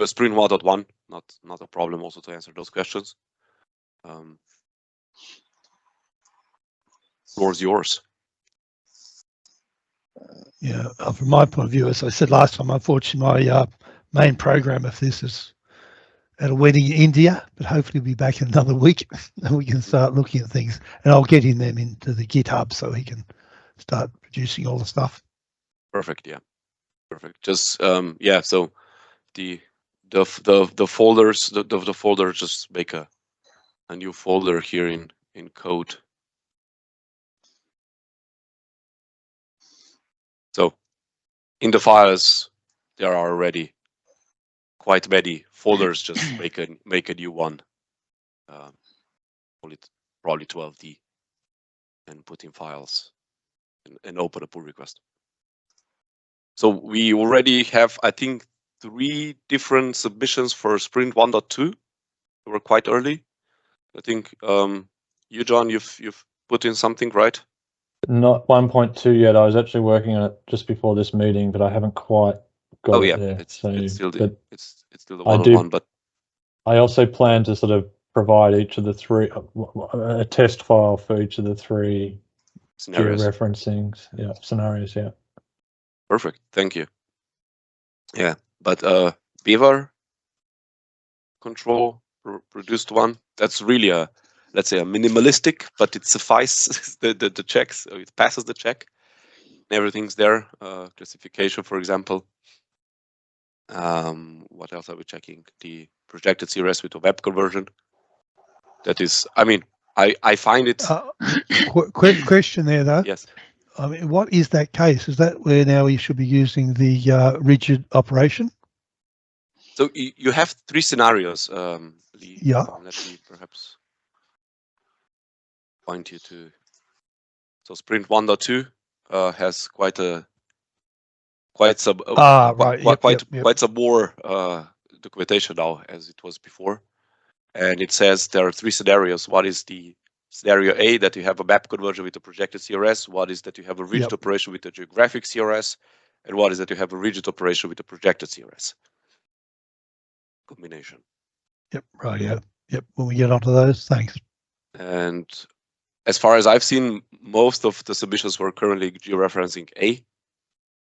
Sprint 1.1, not a problem also to answer those questions. Floor's yours. Yeah, from my point of view, as I said last time, unfortunately, my main program of this is at a wedding in India, but hopefully we'll be back in another week and we can start looking at things. And I'll get them into the GitHub so he can start producing all the stuff. Perfect. Yeah, perfect. Just yeah. So the folders, the folder, just make a new folder here in code. So in the files, there are already quite many folders. Just make a new one. Call it probably 12D, and put in files and open a pull request. So we already have, I think, 3 different submissions for Sprint 1.2. They were quite early. I think you, John, you've put in something, right? Not 1.2 yet. I was actually working on it just before this meeting, but I haven't quite got it there. It's still the it's still the 1.1, but I also plan to sort of provide each of the 3 a test file for each of the 3 scenarios. georeferencings, scenarios. Yeah. Perfect. Thank you. Yeah, but Beaver control produced one. That's really a, let's say, a minimalistic, but it suffices the checks. So it passes the check. Everything's there. Classification, for example. What else are we checking? The projected CRS with a web conversion. That is, I mean, I find it. Quick question there, though. Yes. I mean, what is that case? Is that where now you should be using the rigid operation? So you have 3 scenarios, Lee. Yeah. Let me perhaps point you to. So Sprint 1.2 has quite some more documentation now as it was before, and it says there are 3 scenarios. What is the scenario A, that you have a map conversion with a projected CRS? What is that you have a rigid operation with a geographic CRS? And what is that you have a rigid operation with a projected CRS? Combination. Yep, right, yeah. Yep, when we get onto those, thanks. And as far as I've seen, most of the submissions were currently georeferencing A,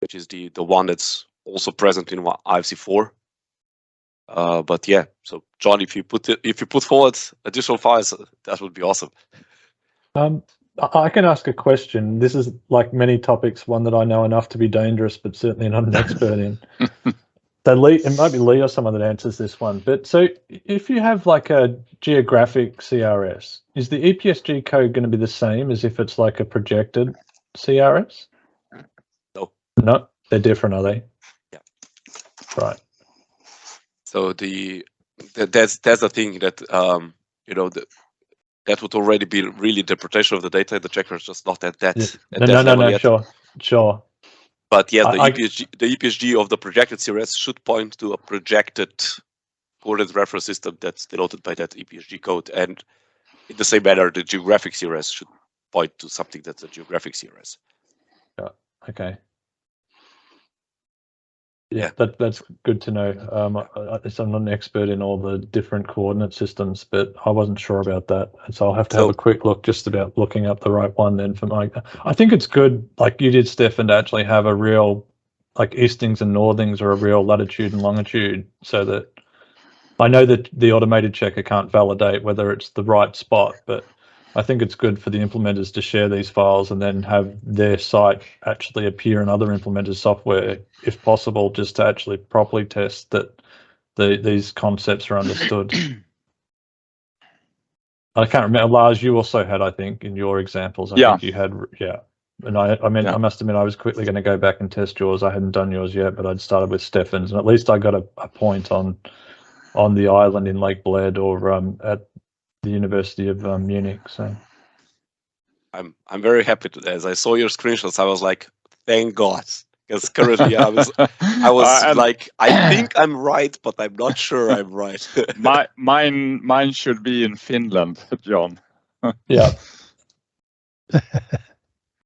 which is the one that's also present in IfcTunnel 4. But yeah, so John, if you put forward additional files, that would be awesome. I can ask a question. This is, like many topics, one that I know enough to be dangerous, but certainly not an expert in. So Lee, it might be Lee or someone that answers this one. But so if you have like a geographic CRS, is the EPSG code going to be the same as if it's like a projected CRS? No. No, they're different, are they? Yeah. Right. So that's the thing that you know, that would already be really interpretation of the data. The checker is just not at that. Yeah. No, yet. Sure. But yes, the EPSG of the projected CRS should point to a projected coordinate reference system that's denoted by that EPSG code, and in the same manner, the geographic CRS should point to something that's a geographic CRS. Yeah. Okay. Yeah, that's good to know. I'm not an expert in all the different coordinate systems, but I wasn't sure about that, and so I'll have to have a quick look just about looking up the right one then for my. I think it's good, like you did, Stefan, to actually have a real, like eastings and northings are a real latitude and longitude, so that I know that the automated checker can't validate whether it's the right spot, but I think it's good for the implementers to share these files and then have their site actually appear in other implementers' software, if possible, just to actually properly test that these concepts are understood. I can't remember, Lars, you also had, I think, in your examples, I think you had, And I must admit, I was quickly going to go back and test yours. I hadn't done yours yet, but I'd started with Stefan's, and at least I got a point on the island in Lake Bled or at the University of Munich. So I'm very happy today. As I saw your screenshots, I was like, thank God. Because currently I was like, I think I'm right, but I'm not sure I'm right. mine should be in Finland, John. Yeah.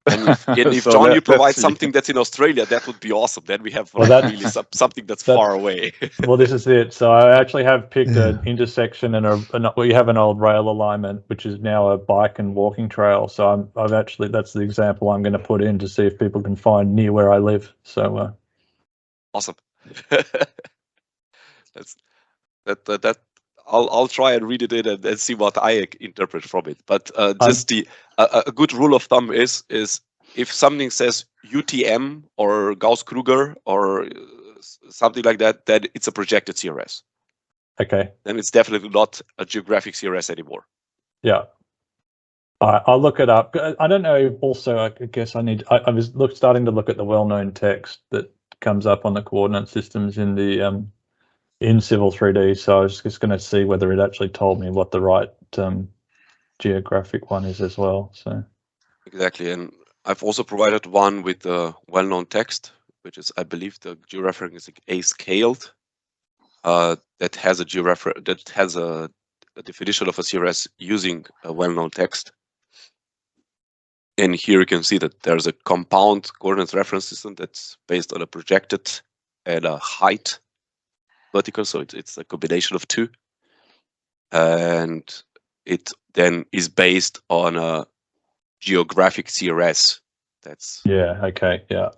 And if So John, you let's provide see. something that's in Australia, that would be awesome. Then we have Well, like that- really something that's that- far away. Well, this is it. So I actually have picked Yeah. an intersection and we have an old rail alignment, which is now a bike and walking trail. So that's the example I'm going to put in to see if people can find near where I live. So Awesome. that I'll try and read it in and see what I interpret from it. But just a good rule of thumb is if something says UTM or Gauss-Kruger or something like that, then it's a projected CRS. okay, Then it's definitely not a geographic CRS anymore. yeah. I'll look it up. I don't know. Also, I guess I was starting to look at the well-known text that comes up on the coordinate systems in the in Civil 3D. So I was just going to see whether it actually told me what the right geographic one is as well. So exactly, and I've also provided one with the well-known text, which is, I believe, the georeference is A scaled. That has a definition of a CRS using a well-known text. And here you can see that there's a compound coordinate reference system that's based on a projected and a height vertical, so it's a combination of two. And it then is based on a geographic CRS. That's okay, yeah.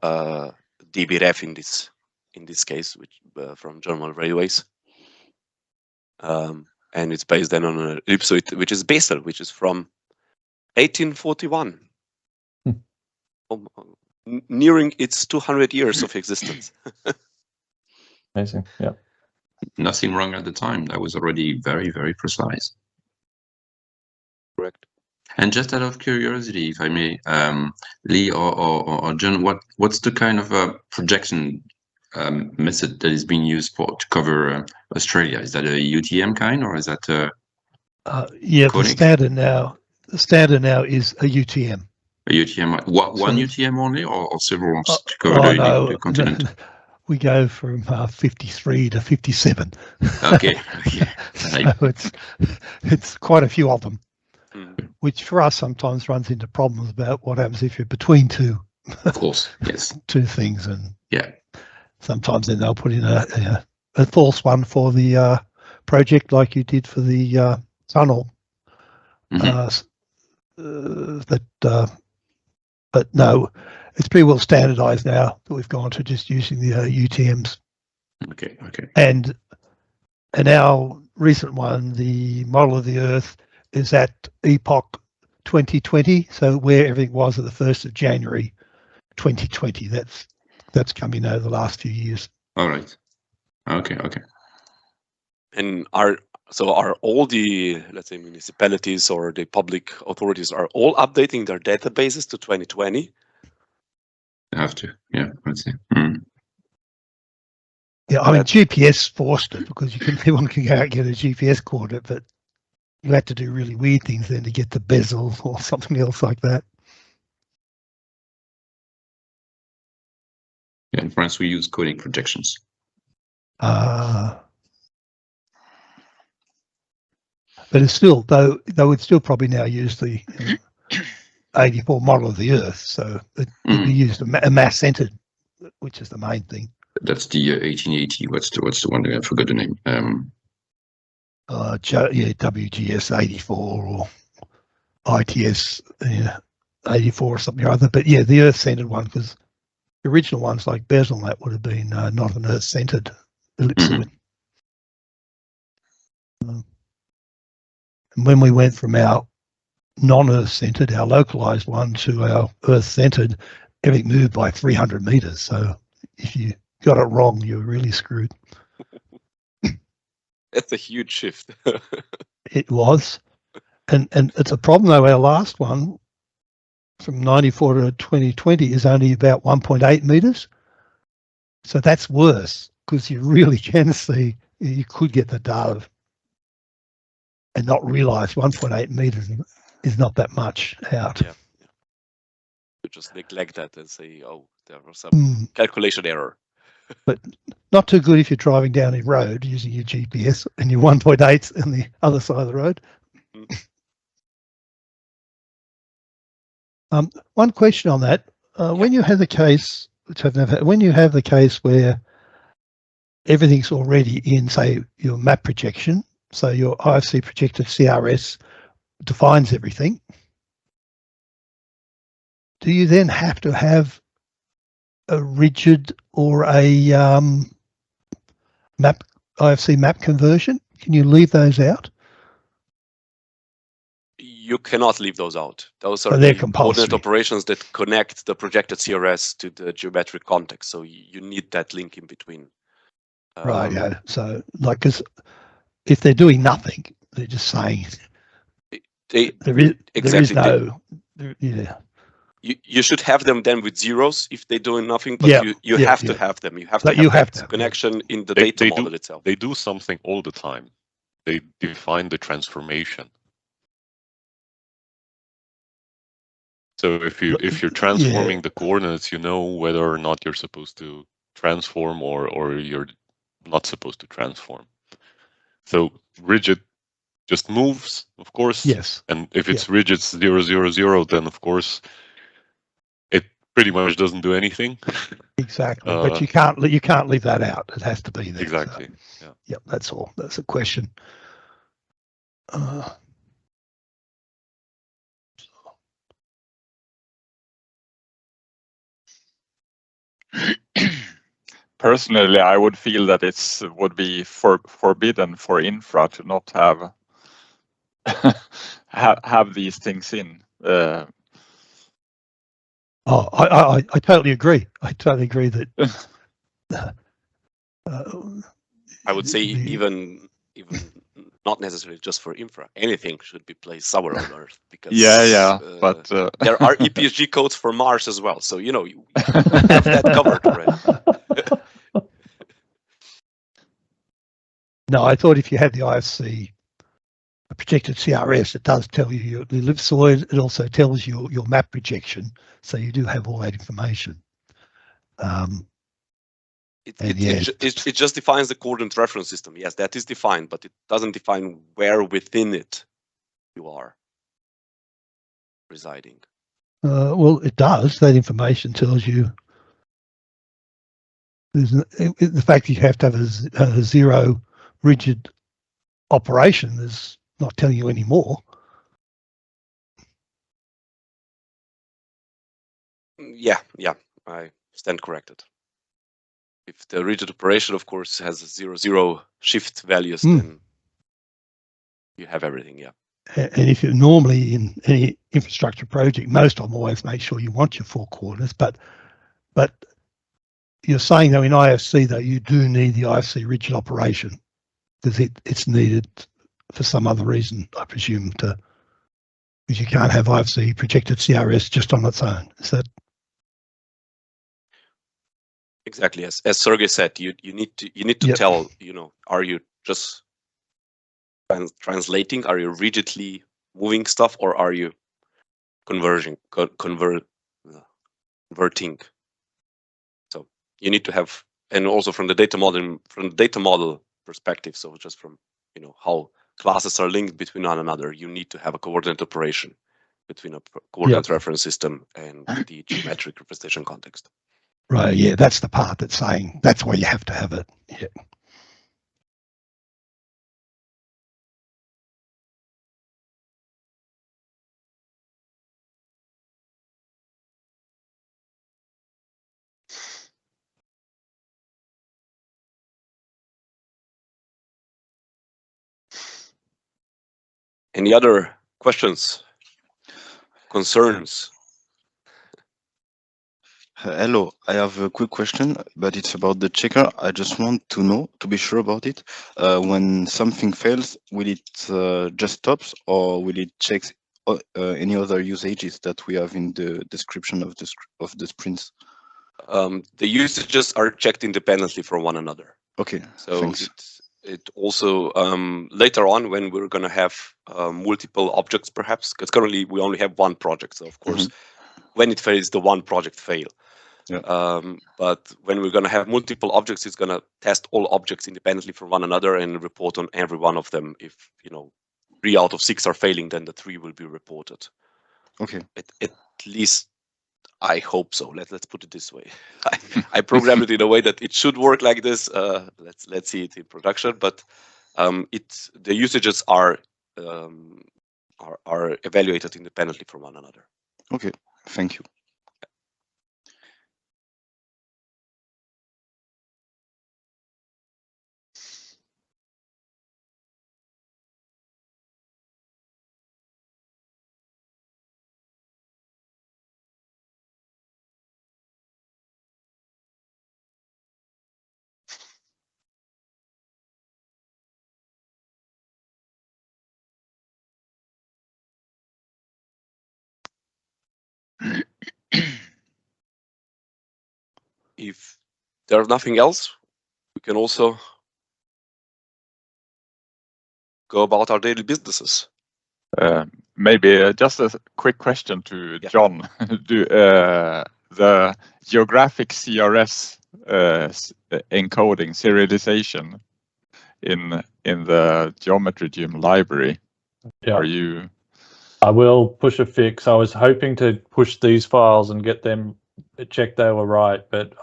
DBREF in this case, which from German Railways. And it's based then on an ellipsoid, which is Basel, which is from 1841. Nearing its 200 years of existence. Amazing, yeah. Nothing wrong at the time. That was already very, very precise. Correct. And just out of curiosity, if I may, Lee or John, what's the kind of projection method that is being used to cover Australia? Is that a UTM kind, or is that yeah, conic? the standard now is a UTM. A UTM? One So- UTM only, or several to cover the continent? No, we go from 53 to 57. Okay. So it's quite a few of them, Mm. which for us sometimes runs into problems about what happens if you're between two Of course, yes. things, and Yeah. sometimes then they'll put in a false one for the project, like you did for the tunnel. Mhm. But no, it's pretty well standardized now that we've gone to just using the UTMs. Okay. And our recent one, the model of the Earth, is at epoch 2020, so where everything was at the 1st of January 2020. That's come in over the last few years. All right. Okay. And are all the, let's say, municipalities or the public authorities are all updating their databases to 2020? I have to. Yeah. Let's see. Mm. Yeah, I mean, GPS forced it because everyone can go out and get a GPS coordinate, but you had to do really weird things then to get the bezel or something else like that. Yeah, in France, we use conic projections. But it's still, though they would still probably now use the 84 model of the Earth, so it'd be used a mass-centered, which is the main thing. That's the 1880. What's the one? I forgot the name. WGS 84 or ITS 84 or something or other. But yeah, the Earth-centered one, because the original ones like bezel and that would have been not an Earth-centered ellipsoid. And when we went from our non-Earth-centered, our localized one, to our Earth-centered, everything moved by 300 meters. So if you got it wrong, you're really screwed. That's a huge shift. It was. And it's a problem, though. Our last one from 94 to 2020 is only about 1.8 meters. So that's worse, because you really can see, you could get the data and not realize 1.8 meters is not that much out. Yeah. You just neglect that and say, oh, there was some calculation error. But not too good if you're driving down a road using your GPS and your 1.8's on the other side of the road. One question on that: when you have the case, which I've never had, when you have the case where everything's already in, say, your map projection, so your IFC projected CRS defines everything, do you then have to have a rigid or a IFC map conversion? Can you leave those out? You cannot leave those out. Those are So they're the compulsory. coordinate operations that connect the projected CRS to the geometric context. So you need that link in between. Right. Yeah. So, like, because if they're doing nothing, they're just saying there is no. Yeah. You should have them then with zeros if they're doing nothing, but you have to have them. You have to have that connection in the data model itself. They do something all the time. They define the transformation. So if you're transforming the coordinates, you know whether or not you're supposed to transform or you're not supposed to transform. So rigid just moves, of course. Yes. And if it's rigid 0, 0, 0, then of course it pretty much doesn't do anything. Exactly. But you can't leave that out. It has to be there. Exactly. So, yep. That's all. That's a question. Personally, I would feel that it would be forbidden for infra to not have have these things in. I totally agree. I totally agree that. I would say even not necessarily just for infra. Anything should be placed somewhere on Earth because but there are EPSG codes for Mars as well. So you have that covered already. No, I thought if you had the IFC projected CRS, it does tell you the ellipsoid. It also tells you your map projection, so you do have all that information. It just defines the coordinate reference system. Yes, that is defined, but it doesn't define where within it you are residing. Well, it does. That information tells you. The fact that you have to have a zero rigid operation is not telling you any more. Yeah, I stand corrected. If the rigid operation, of course, has 0, 0 shift values, then you have everything. Yeah. And if you're normally in any infrastructure project, most of them always make sure you want your 4 coordinates, but you're saying though in IFC though you do need the IFC rigid operation because it's needed for some other reason, I presume, because you can't have IFC projected CRS just on its own. Is that exactly as Sergey said? You need to tell, are you just translating? Are you rigidly moving stuff, or are you converting? So you need to have, and also from the data model perspective. So just from how classes are linked between one another, you need to have a coordinate operation between a coordinate reference system and the geometric representation context. right? Yeah, that's the part that's saying that's why you have to have it. Yeah. Any other questions, concerns? Hello, I have a quick question, but it's about the checker. I just want to know, to be sure about it, when something fails, will it just stops or will it check any other usages that we have in the description of the sprints? The usages are checked independently from one another. Okay, so thanks. It also later on when we're going to have multiple objects, perhaps, because currently we only have one project. So of course, when it fails, the one project fail. Yeah. But when we're going to have multiple objects, it's going to test all objects independently from one another and report on every one of them. If 3 out of 6 are failing, then the 3 will be reported. Okay. least I hope so. Let's put it this way. I programmed it in a way that it should work like this. Let's see it in production, but the usages are evaluated independently from one another. Okay, thank you. If there's nothing else, we can also go about our daily businesses. Maybe just a quick question to John. The geographic CRS encoding serialization in the geometry gym library. Yeah. Are you? I will push a fix. I was hoping to push these files and get them check they were right, but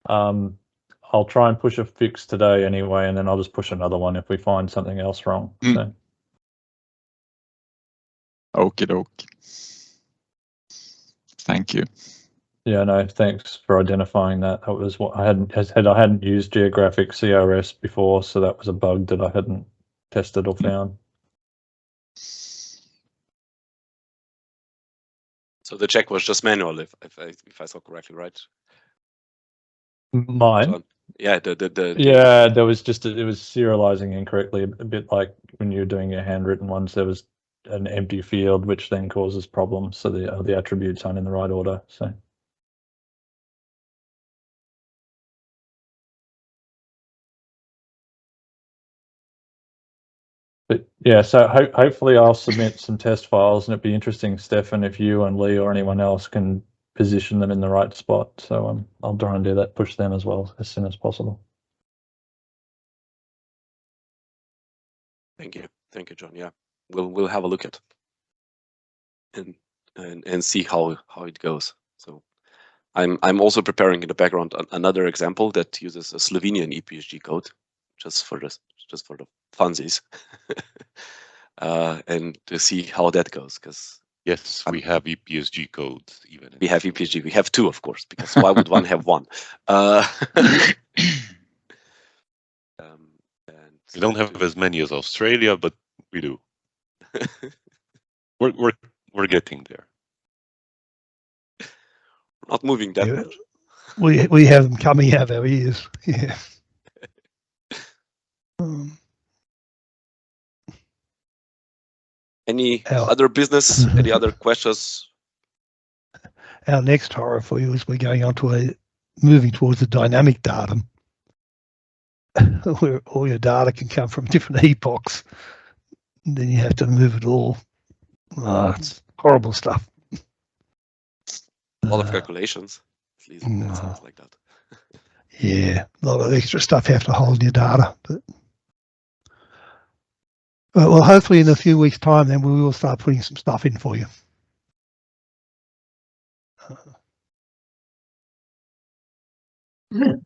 I'll try and push a fix today anyway, and then I'll just push another one if we find something else wrong. So. Okie doke. Thank you. Yeah, no, thanks for identifying that. That was what I hadn't used geographic CRS before, so that was a bug that I hadn't tested or found. So the check was just manual, if I saw correctly, right? Mine. John? Yeah, yeah, there was just it was serializing incorrectly, a bit like when you're doing your handwritten ones. There was an empty field, which then causes problems. So the attributes aren't in the right order. So. But yeah, so hopefully I'll submit some test files, and it'd be interesting, Stefan, if you and Lee or anyone else can position them in the right spot. So I'll try and do that, push them as well as soon as possible. Thank you, John. Yeah, we'll have a look at and see how it goes. So I'm also preparing in the background another example that uses a Slovenian EPSG code, just for the funsies, and to see how that goes. Because yes, we have EPSG codes even. We have EPSG. We have two, of course, because why would one have one? We don't have as many as Australia, but we do. We're getting there. We're not moving that much. We have them coming out of our ears. Yeah. Any other business? Any other questions? Our next horror for you is we're going on to moving towards a dynamic datum, where all your data can come from different epochs. And then you have to move it all. It's horrible stuff. A lot of calculations. At least it sounds like that. Yeah, a lot of extra stuff you have to hold in your data. But well, hopefully in a few weeks' time, then we will start putting some stuff in for you. There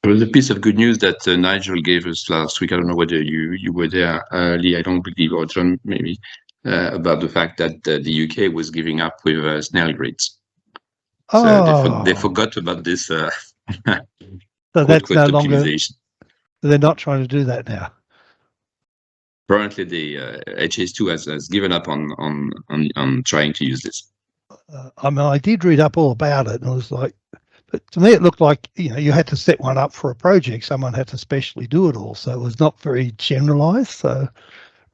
was a piece of good news that Nigel gave us last week. I don't know whether you were there, Lee, I don't believe, or John maybe, about the fact that the UK was giving up with snail grids. So they forgot about this. So that's no longer. They're not trying to do that now. Apparently, the HS2 has given up on trying to use this. I mean, I did read up all about it, and it was like, but to me, it looked like you had to set one up for a project. Someone had to specially do it all, so it was not very generalized. So,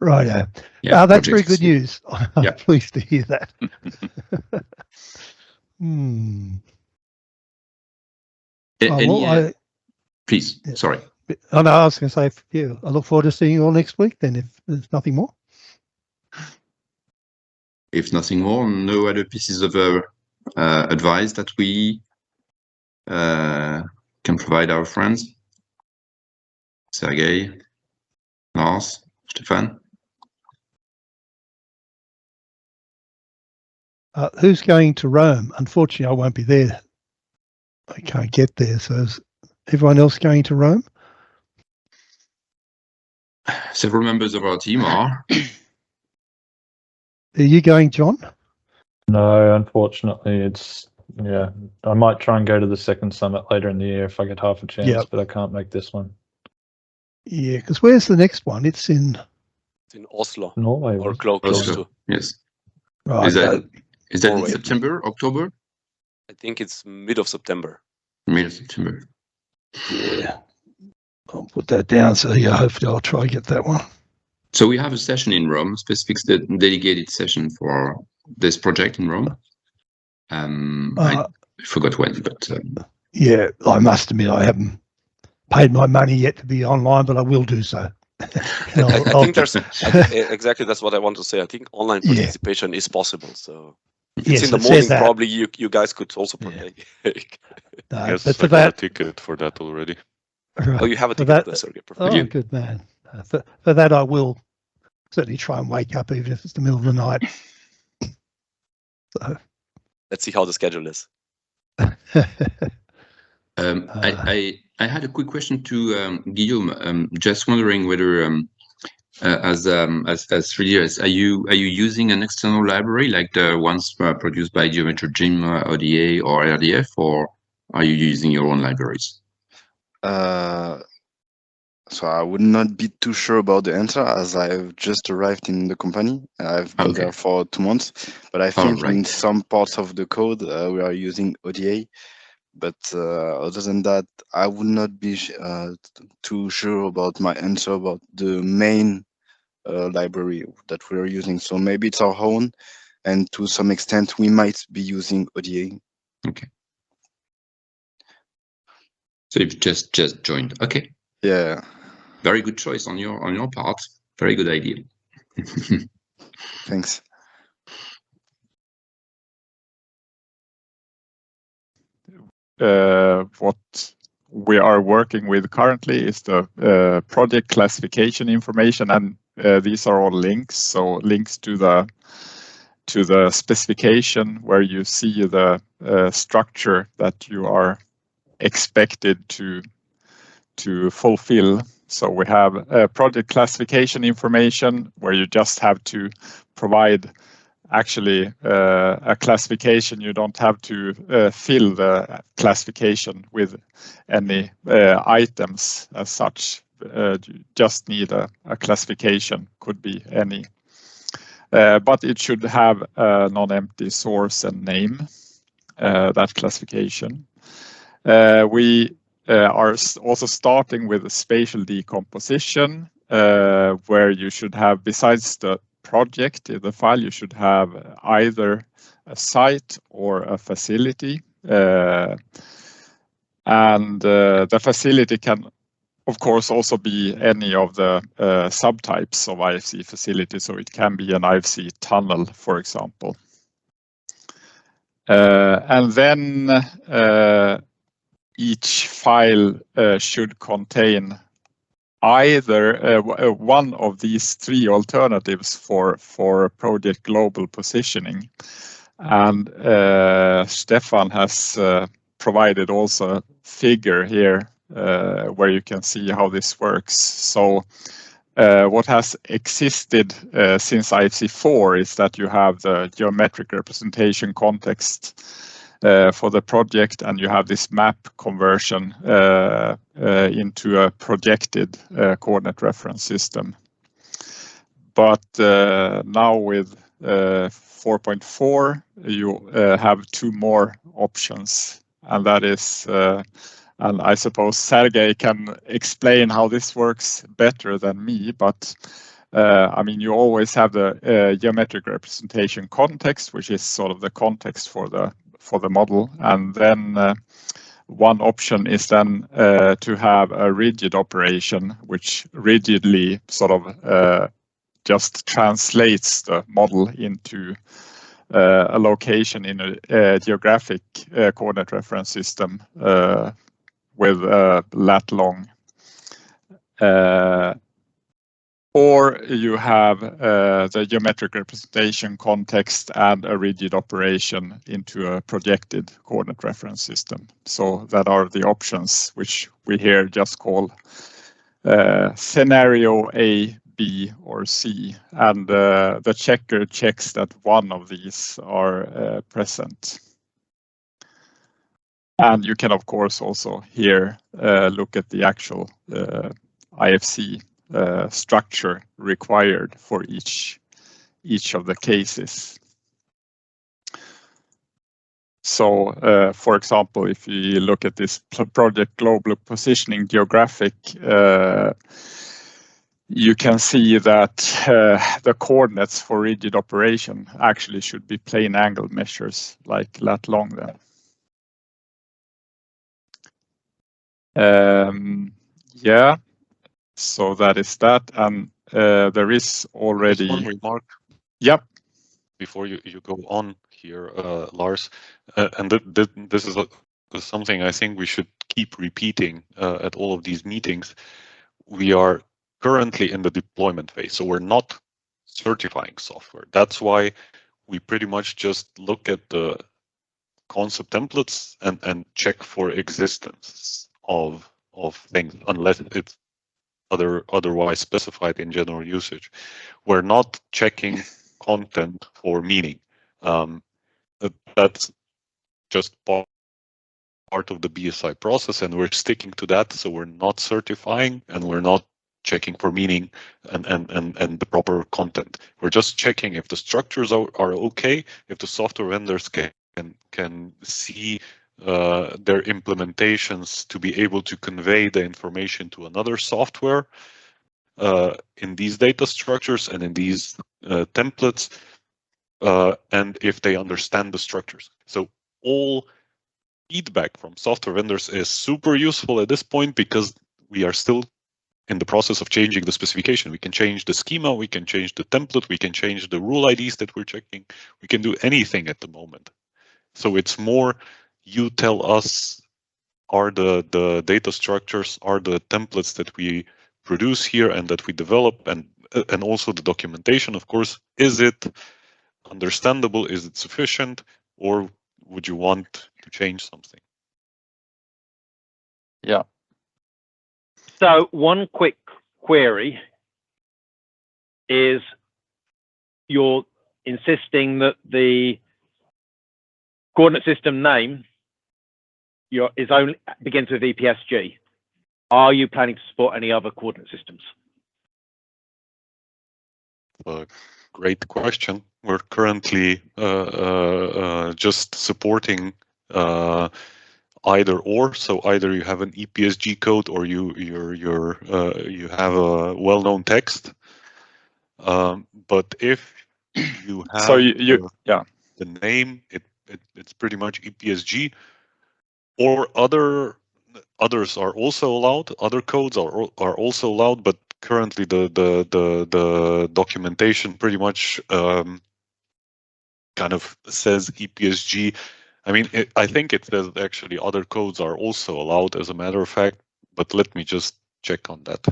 right, yeah, that's very good news. I'm pleased to hear that. Please, sorry. Oh, no, I was going to say, yeah, I look forward to seeing you all next week. Then, if there's nothing more. If nothing more, no other pieces of advice that we can provide our friends. Sergey, Lars, Stefan. Who's going to Rome? Unfortunately, I won't be there. I can't get there. So is everyone else going to Rome? Several members of our team are. Are you going, John? No, unfortunately, it's yeah. I might try and go to the second summit later in the year if I get half a chance, Yep. but I can't make this one. Yeah, because where's the next one? It's in Oslo Norway or was close Oslo. to. Yes. right. Is that in Norway. September, October? I think it's mid of September. Mid of September. Yeah, I'll put that down. So yeah, hopefully I'll try and get that one. So we have a session in Rome, specific dedicated session for this project in Rome. I forgot when, but yeah, I must admit I haven't paid my money yet to be online, but I will do so. I think there's exactly that's what I want to say. I think online participation is possible. So if it's in the morning, probably you guys could also partake. Yes, but for I got that, a ticket for that already. Oh, you have a ticket for that, Sergey. Oh, good man. For that, I will certainly try and wake up, even if it's the middle of the night. So let's see how the schedule is. I had a quick question to Guillaume. Just wondering whether, as 3D, are you using an external library like the ones produced by Geometry Prgm, ODA, or RDF, or are you using your own libraries? So I would not be too sure about the answer, as I've just arrived in the company. I've been there for 2 months, but I think in some parts of the code we are using ODA. But other than that, I would not be too sure about my answer about the main library that we are using. So maybe it's our own, and to some extent we might be using ODA. Okay. So you've just joined. Okay. Yeah. Very good choice on your part. Very good idea. Thanks. What we are working with currently is the project classification information, and these are all links. So links to the specification where you see the structure that you are expected to fulfill. So we have project classification information where you just have to provide actually a classification. You don't have to fill the classification with any items as such. You just need a classification, could be any. But it should have a non-empty source and name, that classification. We are also starting with a spatial decomposition, where you should have, besides the project in the file, you should have either a site or a facility. And the facility can, of course, also be any of the subtypes of IFC facility. So it can be an IfcTunnel, for example. And then each file should contain either one of these 3 alternatives for project global positioning. And Stefan has provided also a figure here where you can see how this works. So what has existed since IFC4 is that you have the geometric representation context for the project, and you have this map conversion into a projected coordinate reference system. But now with 4.4, you have 2 more options, and that is, and I suppose Sergey can explain how this works better than me, but I mean, you always have the geometric representation context, which is sort of the context for the model, and then one option is then to have a rigid operation, which rigidly sort of just translates the model into a location in a geographic coordinate reference system with lat long. or you have the geometric representation context and a rigid operation into a projected coordinate reference system. So that are the options, which we here just call scenario A, B, or C. And the checker checks that one of these are present. And you can, of course, also here look at the actual IFC structure required for each of the cases. So, for example, if you look at this project global positioning geographic, you can see that the coordinates for rigid operation actually should be plane angle measures like lat long then. Yeah, so that is that, and there is already one remark. Yep. Before you go on here, Lars, and this is something I think we should keep repeating at all of these meetings. We are currently in the deployment phase, so we're not certifying software. That's why we pretty much just look at the concept templates and check for existence of things, unless it's otherwise specified in general usage. We're not checking content for meaning. That's just part of the BSI process, and we're sticking to that. So we're not certifying, and we're not checking for meaning and the proper content. We're just checking if the structures are okay, if the software vendors can see their implementations to be able to convey the information to another software in these data structures and in these templates, and if they understand the structures. So all feedback from software vendors is super useful at this point, because we are still in the process of changing the specification. We can change the schema, we can change the template, we can change the rule IDs that we're checking. We can do anything at the moment. So it's more, you tell us, are the data structures, are the templates that we produce here and that we develop, and also the documentation, of course, is it understandable? Is it sufficient? Or would you want to change something? Yeah. So one quick query is, you're insisting that the coordinate system name begins with EPSG. Are you planning to support any other coordinate systems? Great question. We're currently just supporting either or. So either you have an EPSG code, or you have a well-known text. But if you have So the name, it's pretty much EPSG, or others are also allowed. Other codes are also allowed, but currently the documentation pretty much kind of says EPSG. I mean, I think it says actually other codes are also allowed, as a matter of fact, but let me just check on that.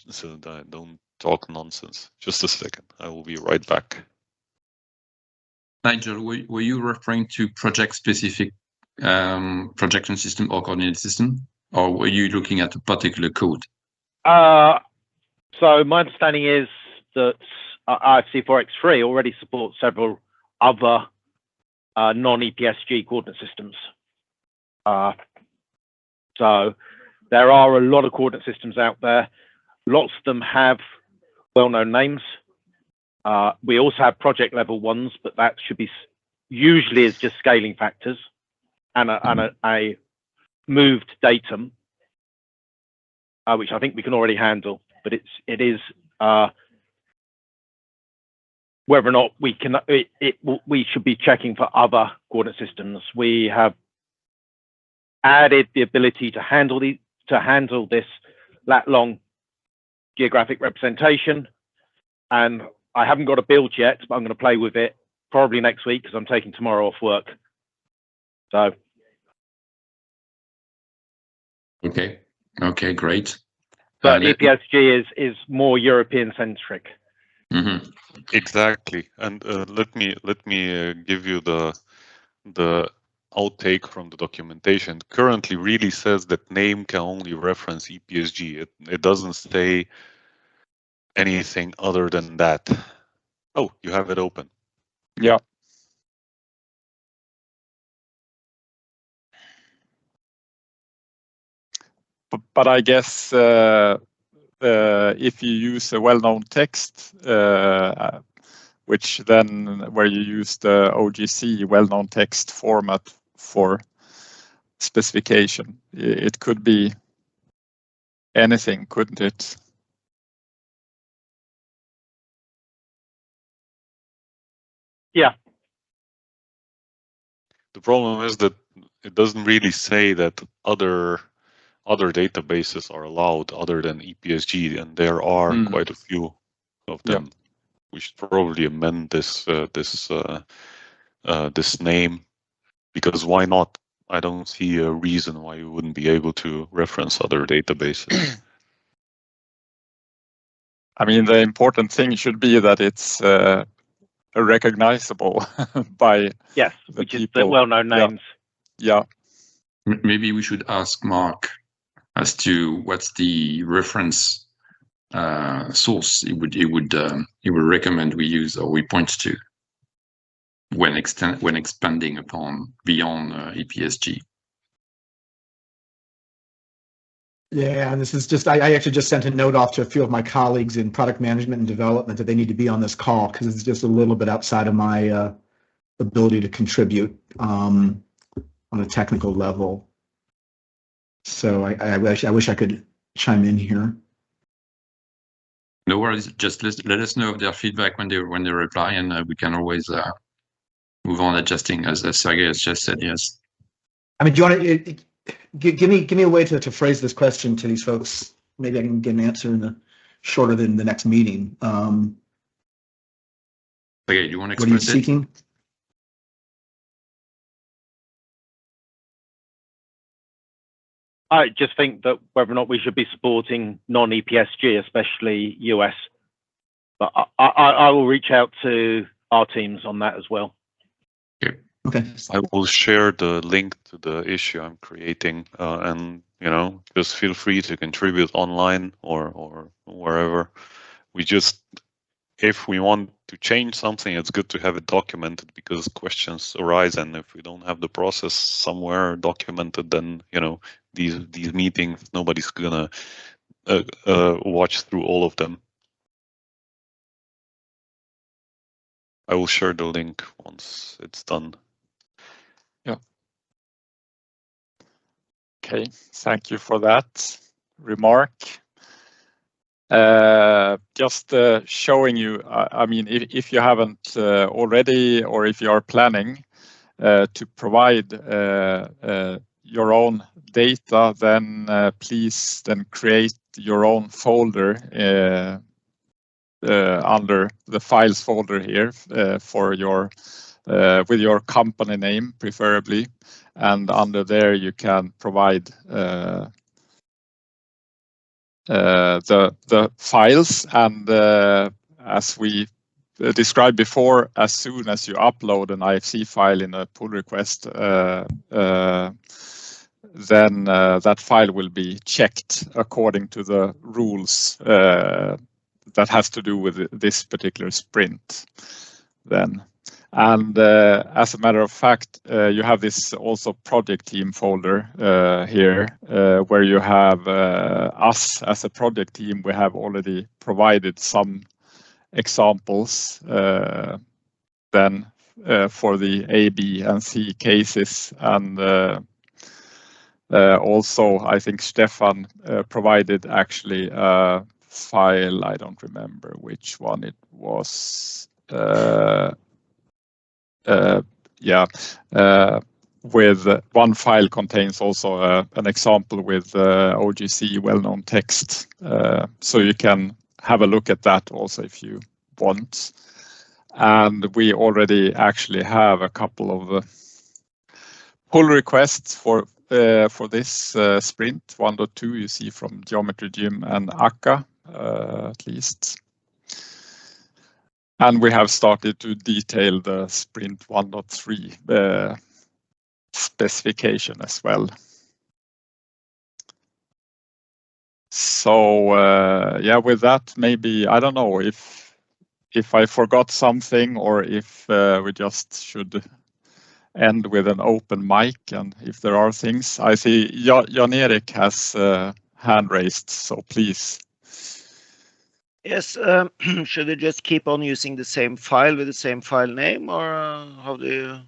So that I don't talk nonsense. Just a second, I will be right back. Nigel, were you referring to project-specific projection system or coordinate system, or were you looking at a particular code? So my understanding is that IFC4X3 already supports several other non-EPSG coordinate systems. So there are a lot of coordinate systems out there. Lots of them have well-known names. We also have project level ones, but that should be usually is just scaling factors and a moved datum, which I think we can already handle. But it is whether or not we can. We should be checking for other coordinate systems. We have added the ability to handle this lat long geographic representation, and I haven't got a build yet, but I'm going to play with it probably next week because I'm taking tomorrow off work. So. Okay, great. But EPSG is more European centric. Mm-hmm. Exactly, and let me give you the outtake from the documentation. Currently, really says that name can only reference EPSG. It doesn't say anything other than that. Oh, you have it open. Yeah. But I guess if you use a well-known text, which then where you use the OGC well-known text format for specification, it could be anything, couldn't it? Yeah. The problem is that it doesn't really say that other databases are allowed other than EPSG, and there are quite a few of them. Yeah. We should probably amend this this name, because why not? I don't see a reason why you wouldn't be able to reference other databases. I mean, the important thing should be that it's recognizable by which is the well-known names. Yeah. Maybe we should ask Mark as to what's the reference source he would recommend we use or we point to when expanding upon beyond EPSG. Yeah, and this is just, I actually just sent a note off to a few of my colleagues in product management and development that they need to be on this call because it's just a little bit outside of my ability to contribute on a technical level. So I wish I could chime in here. No worries. Just let us know their feedback when they reply, and we can always move on adjusting as Sergey has just said. Yes. I mean, do you want to give me a way to phrase this question to these folks? Maybe I can get an answer in shorter than the next meeting. Okay. Do you want to express what are you seeking? I just think that whether or not we should be supporting non-EPSG, especially US, but I will reach out to our teams on that as well. Okay. I will share the link to the issue I'm creating, and just feel free to contribute online or wherever. If we want to change something, it's good to have it documented because questions arise, and if we don't have the process somewhere documented, then these meetings, nobody's gonna watch through all of them. I will share the link once it's done. Yeah. Okay, thank you for that remark. Just showing you, I mean, if you haven't already, or if you are planning to provide your own data, then please create your own folder under the files folder here for your with your company name preferably, and under there you can provide the files, and as we described before, as soon as you upload an IFC file in a pull request, then that file will be checked according to the rules that has to do with this particular sprint then. And as a matter of fact, you have this also project team folder here, where you have us as a project team. We have already provided some examples then for the A, B, and C cases, and also I think Stefan provided actually a file. I don't remember which one it was. With one file contains also an example with OGC well-known text, so you can have a look at that also if you want. And we already actually have a couple of pull requests for for this sprint 1.2, you see from Geometry Gym and Akka, at least. And we have started to detail the sprint 1.3 specification as well. So yeah, with that, maybe, I don't know if I forgot something or if we just should end with an open mic, and if there are things. I see Jan-Erik has hand raised, so please. Yes, should we just keep on using the same file with the same file name, or how do you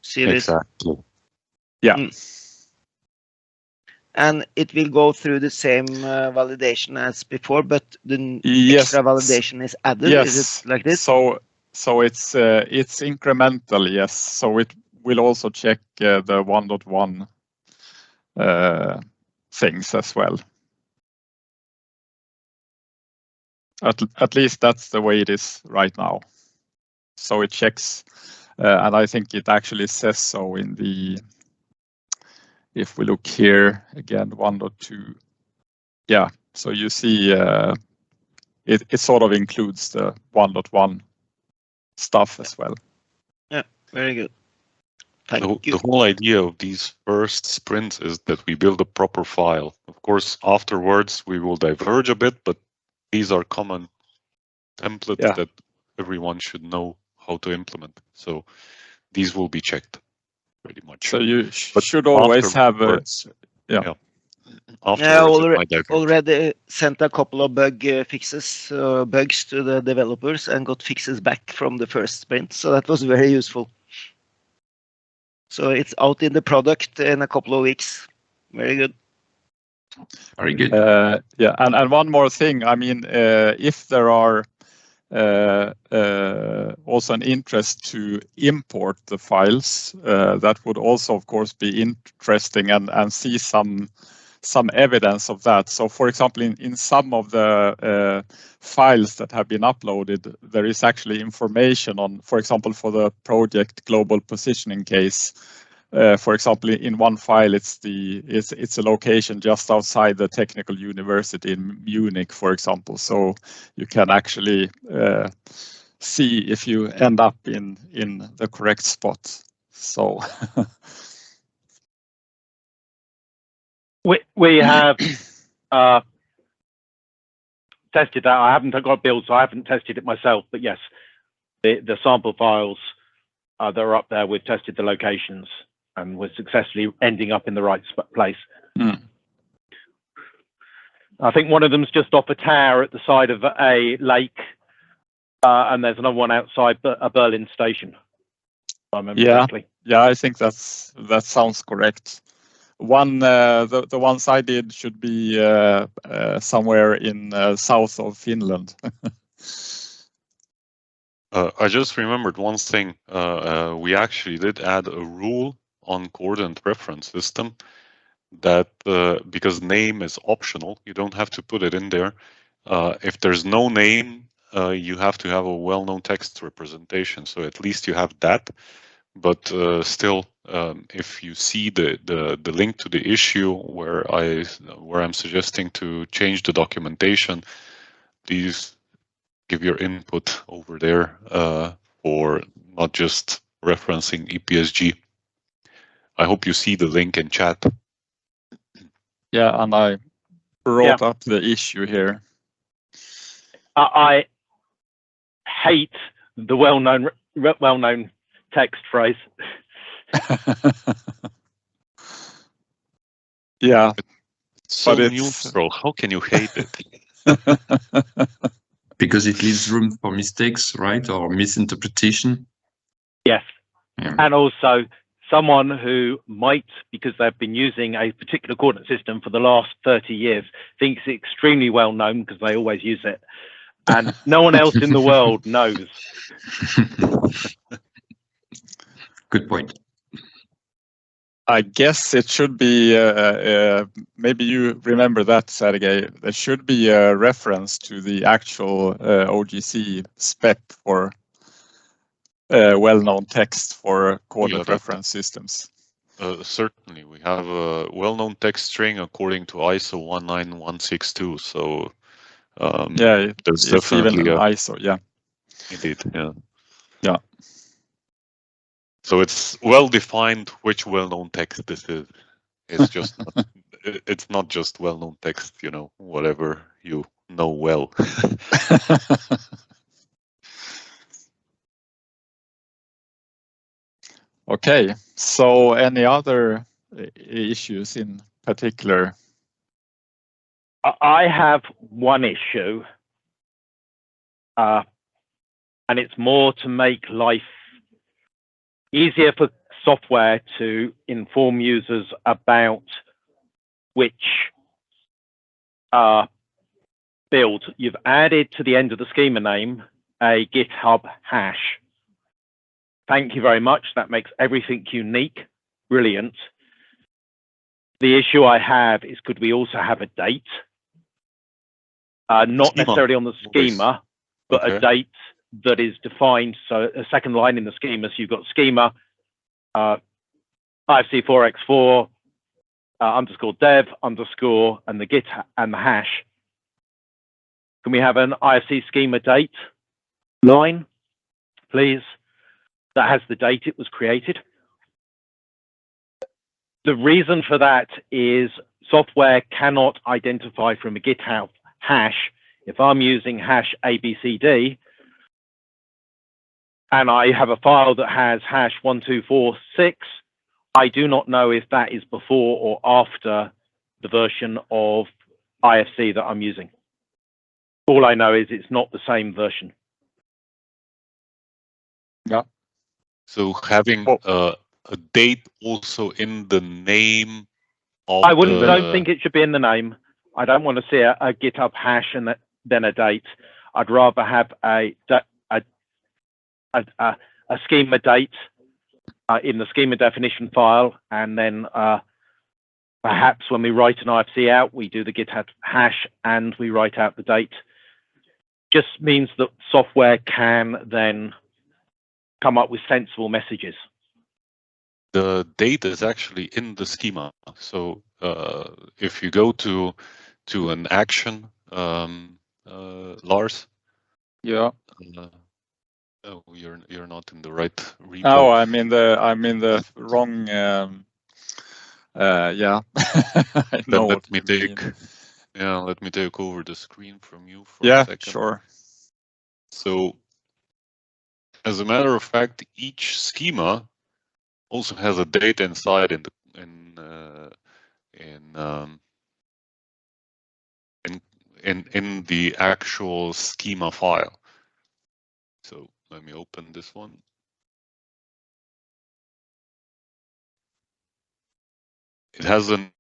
see this? Exactly. Yeah. And it will go through the same validation as before, but the Yes. extra validation is added. Yes. Is it like this? So it's incremental, yes. So it will also check the 1.1 things as well. At least that's the way it is right now. So it checks, and I think it actually says so in the, if we look here again, 1.2. Yeah, so you see it sort of includes the 1.1 stuff as well. Yeah, very good. Thank you. The whole idea of these first sprints is that we build a proper file. Of course, afterwards we will diverge a bit, but these are common templates that everyone should know how to implement. So these will be checked pretty much. So you should always have a, Yeah, I already sent a couple of bug fixes, bugs to the developers, and got fixes back from the first sprint. So that was very useful. So it's out in the product in a couple of weeks. Very good. Very good. Yeah, and one more thing. I mean, if there are also an interest to import the files, that would also, of course, be interesting and see some evidence of that. So, for example, in some of the files that have been uploaded, there is actually information on, for example, for the project global positioning case. For example, in one file, it's a location just outside the technical university in Munich, for example. So you can actually see if you end up in the correct spot. So we have tested that. I haven't got builds, so I haven't tested it myself. But yes, the sample files that are up there, we've tested the locations, and we're successfully ending up in the right place. Mm. I think one of them's just off a tower at the side of a lake, and there's another one outside a Berlin station. If I remember correctly. Yeah, I think that sounds correct. One, the ones I did should be somewhere in south of Finland. I just remembered one thing. We actually did add a rule on coordinate reference system that because name is optional, you don't have to put it in there. If there's no name, you have to have a well-known text representation. So at least you have that. But still, if you see the link to the issue where I'm suggesting to change the documentation, please give your input over there for not just referencing EPSG. I hope you see the link in chat. Yeah, and I brought up the issue here. I hate the well-known text phrase. Yeah, it's so neutral. How can you hate it? Because it leaves room for mistakes, right, or misinterpretation. Yes, and also someone who might, because they've been using a particular coordinate system for the last 30 years, thinks it's extremely well known because they always use it, and no one else in the world knows. Good point. I guess it should be, maybe you remember that, Sergey, there should be a reference to the actual OGC spec for well-known text for coordinate reference systems. certainly. We have a well-known text string according to ISO 19162. So yeah, there's it's definitely even an a ISO. Yeah. indeed, yeah. Yeah. So it's well defined which well-known text this is. It's just not, it's not just well-known text, you know, whatever you know well. Okay, so any other issues in particular? I have one issue, and it's more to make life easier for software to inform users about which build. You've added to the end of the schema name a GitHub hash. Thank you very much. That makes everything unique. Brilliant. The issue I have is, could we also have a date? Not necessarily on the schema, but okay, a date that is defined. So a second line in the schema. So you've got schema, IFC4x4 underscore dev underscore and the git and the hash. Can we have an IFC schema date line, please? That has the date it was created. The reason for that is software cannot identify from a GitHub hash. If I'm using hash ABCD and I have a file that has hash 1246, I do not know if that is before or after the version of IFC that I'm using. All I know is it's not the same version. Yeah. So having a date also in the name of don't think it should be in the name. I don't want to see a GitHub hash and then a date. I'd rather have a schema date in the schema definition file, and then perhaps when we write an IFC out, we do the GitHub hash and we write out the date. Just means that software can then come up with sensible messages. The date is actually in the schema. So if you go to an action, Lars. Yeah. Oh, you're not in the right repo. Oh, I'm in the wrong. Yeah. Then let me take. Yeah, let me take over the screen from you for a second. Sure. So, as a matter of fact, each schema also has a date inside in the actual schema file. So let me open this one. It has in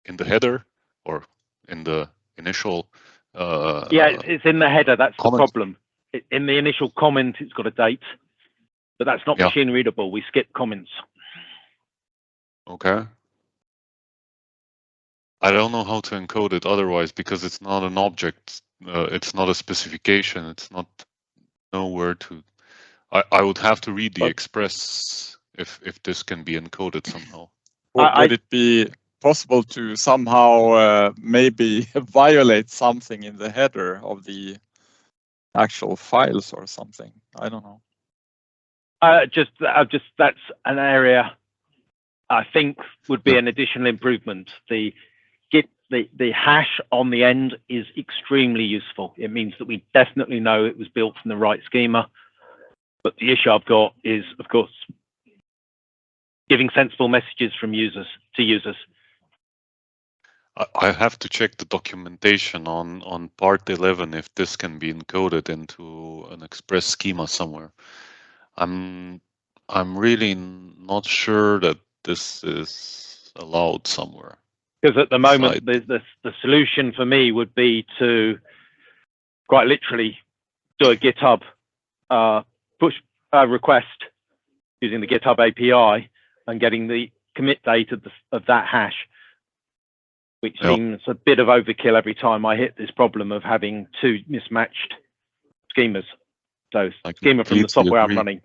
the header or in the initial. Yeah, it's in the header. That's comment. The problem. In the initial comment, it's got a date, but that's not machine readable. We skip comments. Okay. I don't know how to encode it otherwise, because it's not an object. It's not a specification. It's not nowhere to. I would have to read the express if this can be encoded somehow. Would it be possible to somehow maybe violate something in the header of the actual files or something? I don't know. Just that's an area I think would be an additional improvement. The hash on the end is extremely useful. It means that we definitely know it was built from the right schema. But the issue I've got is, of course, giving sensible messages from users to users. I have to check the documentation on part 11 if this can be encoded into an express schema somewhere. I'm really not sure that this is allowed somewhere. Because at the moment, the solution for me would be to quite literally do a GitHub push request using the GitHub API and getting the commit date of that hash, which seems a bit of overkill every time I hit this problem of having two mismatched schemas. So schema from the software I'm running.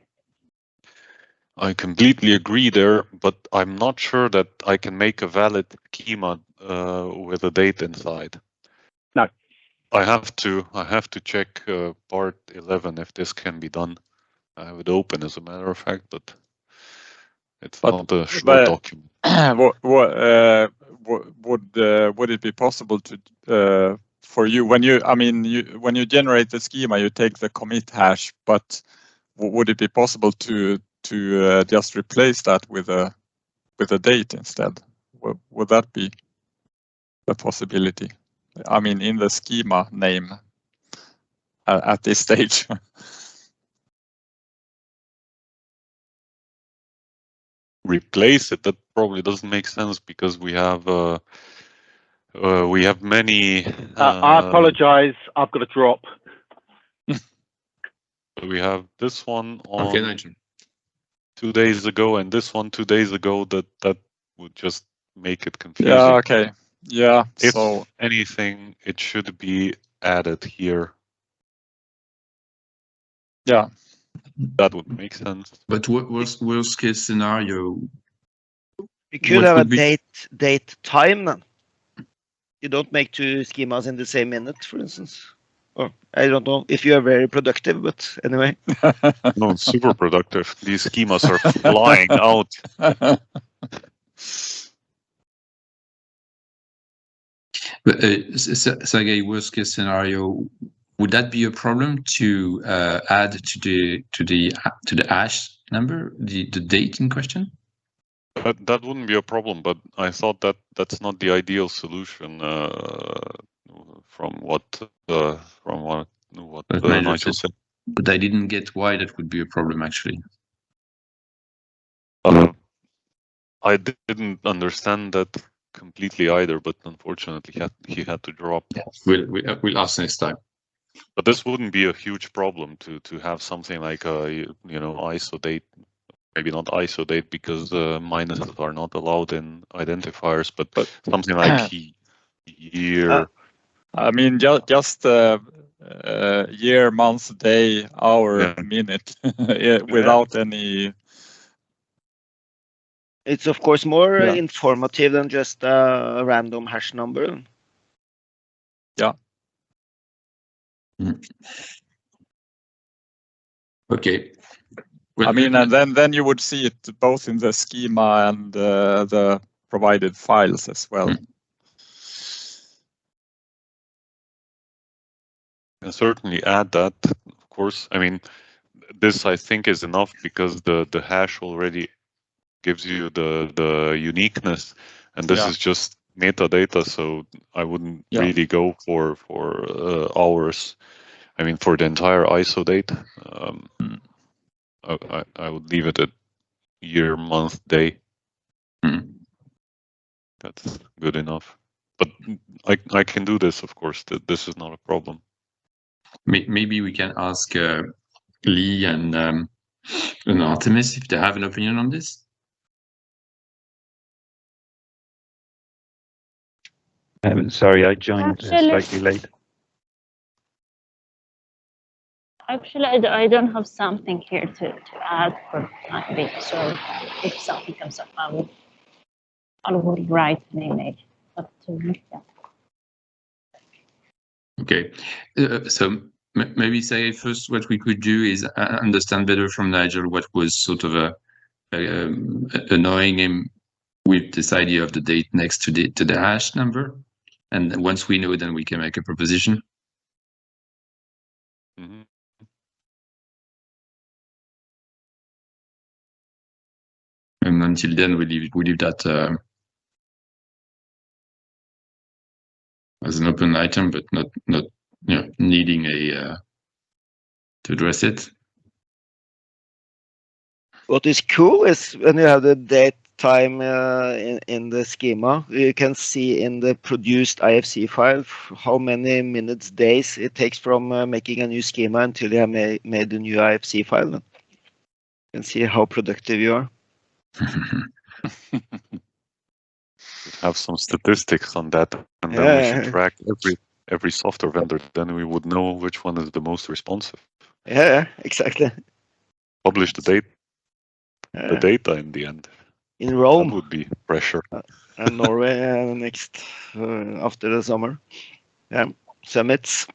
I completely agree there, but I'm not sure that I can make a valid schema with a date inside. No. I have to check part 11 if this can be done. I have it open as a matter of fact, but it's not a short document. Would it be possible to for you when you generate the schema, you take the commit hash, but would it be possible to just replace that with a date instead? Would that be a possibility? I mean, in the schema name at this stage. Replace it, that probably doesn't make sense because we have many. I apologize. I've got to drop. We have this one on Okay, Nigel. 2 days ago, and this one 2 days ago. That would just make it confusing. Yeah. Okay. Yeah. If So anything, it should be added here. yeah, that would make sense. But worst case scenario? You could have a date time then. You don't make two schemas in the same minute, for instance. Or I don't know if you are very productive, but anyway. No, it's super productive. These schemas are flying out. Sergey, worst case scenario, would that be a problem to add to the hash number, the date in question? That wouldn't be a problem, but I thought that that's not the ideal solution from what Nigel said. But I didn't get why that would be a problem actually. I didn't understand that completely either, but unfortunately he had to drop. We'll ask next time. But this wouldn't be a huge problem to have something like a ISO date. Maybe not ISO date because minuses are not allowed in identifiers, but something like year. I mean, just year, month, day, hour, minute, without any. It's of course more informative than just a random hash number. Yeah. Okay. I mean, and then you would see it both in the schema and the provided files as well. And certainly add that, of course. I mean, this I think is enough because the hash already gives you the uniqueness, and this is just metadata. So I wouldn't really go for hours. I mean, for the entire ISO date, I would leave it at year, month, day. That's good enough. But I can do this, of course. This is not a problem. Maybe we can ask Lee and Artemis if they have an opinion on this. Sorry, I joined slightly late. Actually, I don't have something here to add for the time being. So if something comes up, I will write an email. But Okay, so maybe say first what we could do is understand better from Nigel what was sort of annoying him with this idea of the date next to the hash number, and once we know, then we can make a proposition. Mm-hmm. And until then, we leave that as an open item, but not needing to address it. What is cool is when you have the date time in the schema, you can see in the produced IFC file how many minutes, days it takes from making a new schema until you have made a new IFC file. You can see how productive you are. Have some statistics on that, and then we should track every software vendor. Then we would know which one is the most responsive. Yeah, exactly. Publish the date. the data in the end. In Rome. That would be pressure. And Norway next after the summer. Yeah, summits.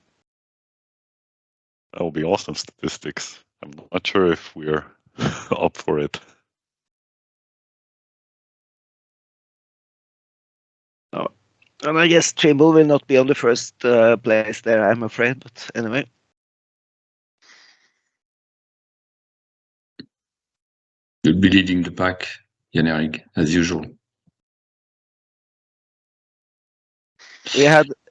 That will be awesome statistics. I'm not sure if we're up for it. Oh. And I guess Trimble will not be on the first place there, I'm afraid. But anyway. You'll be leading the pack, Jan Erik, as usual.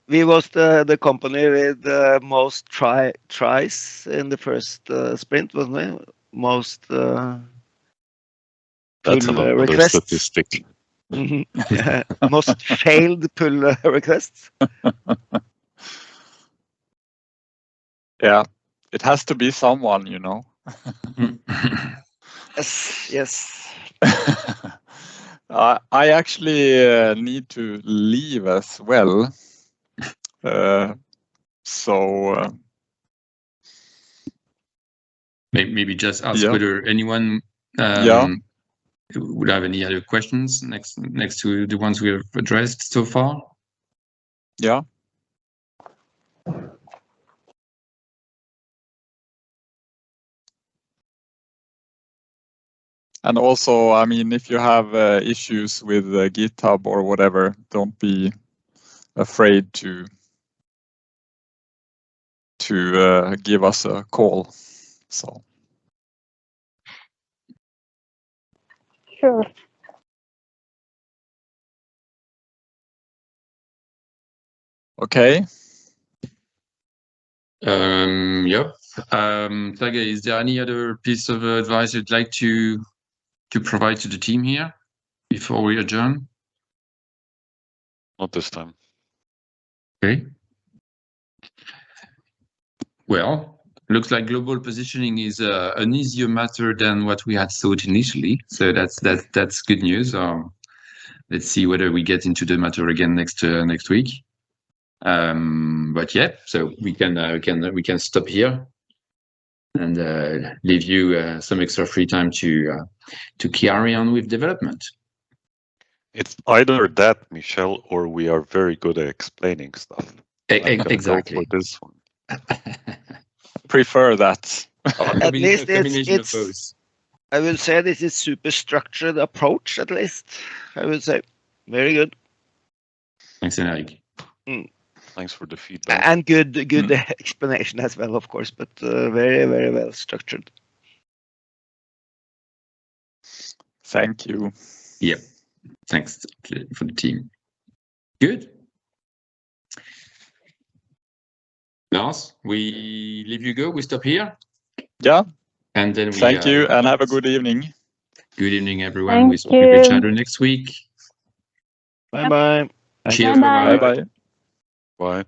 We was the company with the most tries in the first sprint, wasn't it? Most That's pull another requests. statistic. Most failed pull requests. Yeah, it has to be someone, you know. Yes. I actually need to leave as well. So maybe just ask whether anyone would have any other questions next to the ones we have addressed so far. Yeah. And also, I mean, if you have issues with GitHub or whatever, don't be afraid to give us a call. So. Sure. Okay. Yep. Sergey, is there any other piece of advice you'd like to provide to the team here before we adjourn? Not this time. Okay. Well, looks like global positioning is an easier matter than what we had thought initially. So that's good news. Let's see whether we get into the matter again next week. But yeah, so we can stop here and leave you some extra free time to carry on with development. It's either that, Michel, or we are very good at explaining stuff. Exactly. Go for this one. Prefer that. At least it's both. I will say this is super structured approach. At least I would say very good. Thanks, Erik. Thanks for the feedback. And good explanation as well, of course, but very, very well structured. Thank you. Yeah, thanks for the team. Good. Lars, we leave you go. We stop here. Yeah. And then thank you, and have a good evening. Good evening, everyone. We speak with each other next week. Bye-bye. Cheers. Bye-bye. Bye-bye. Bye.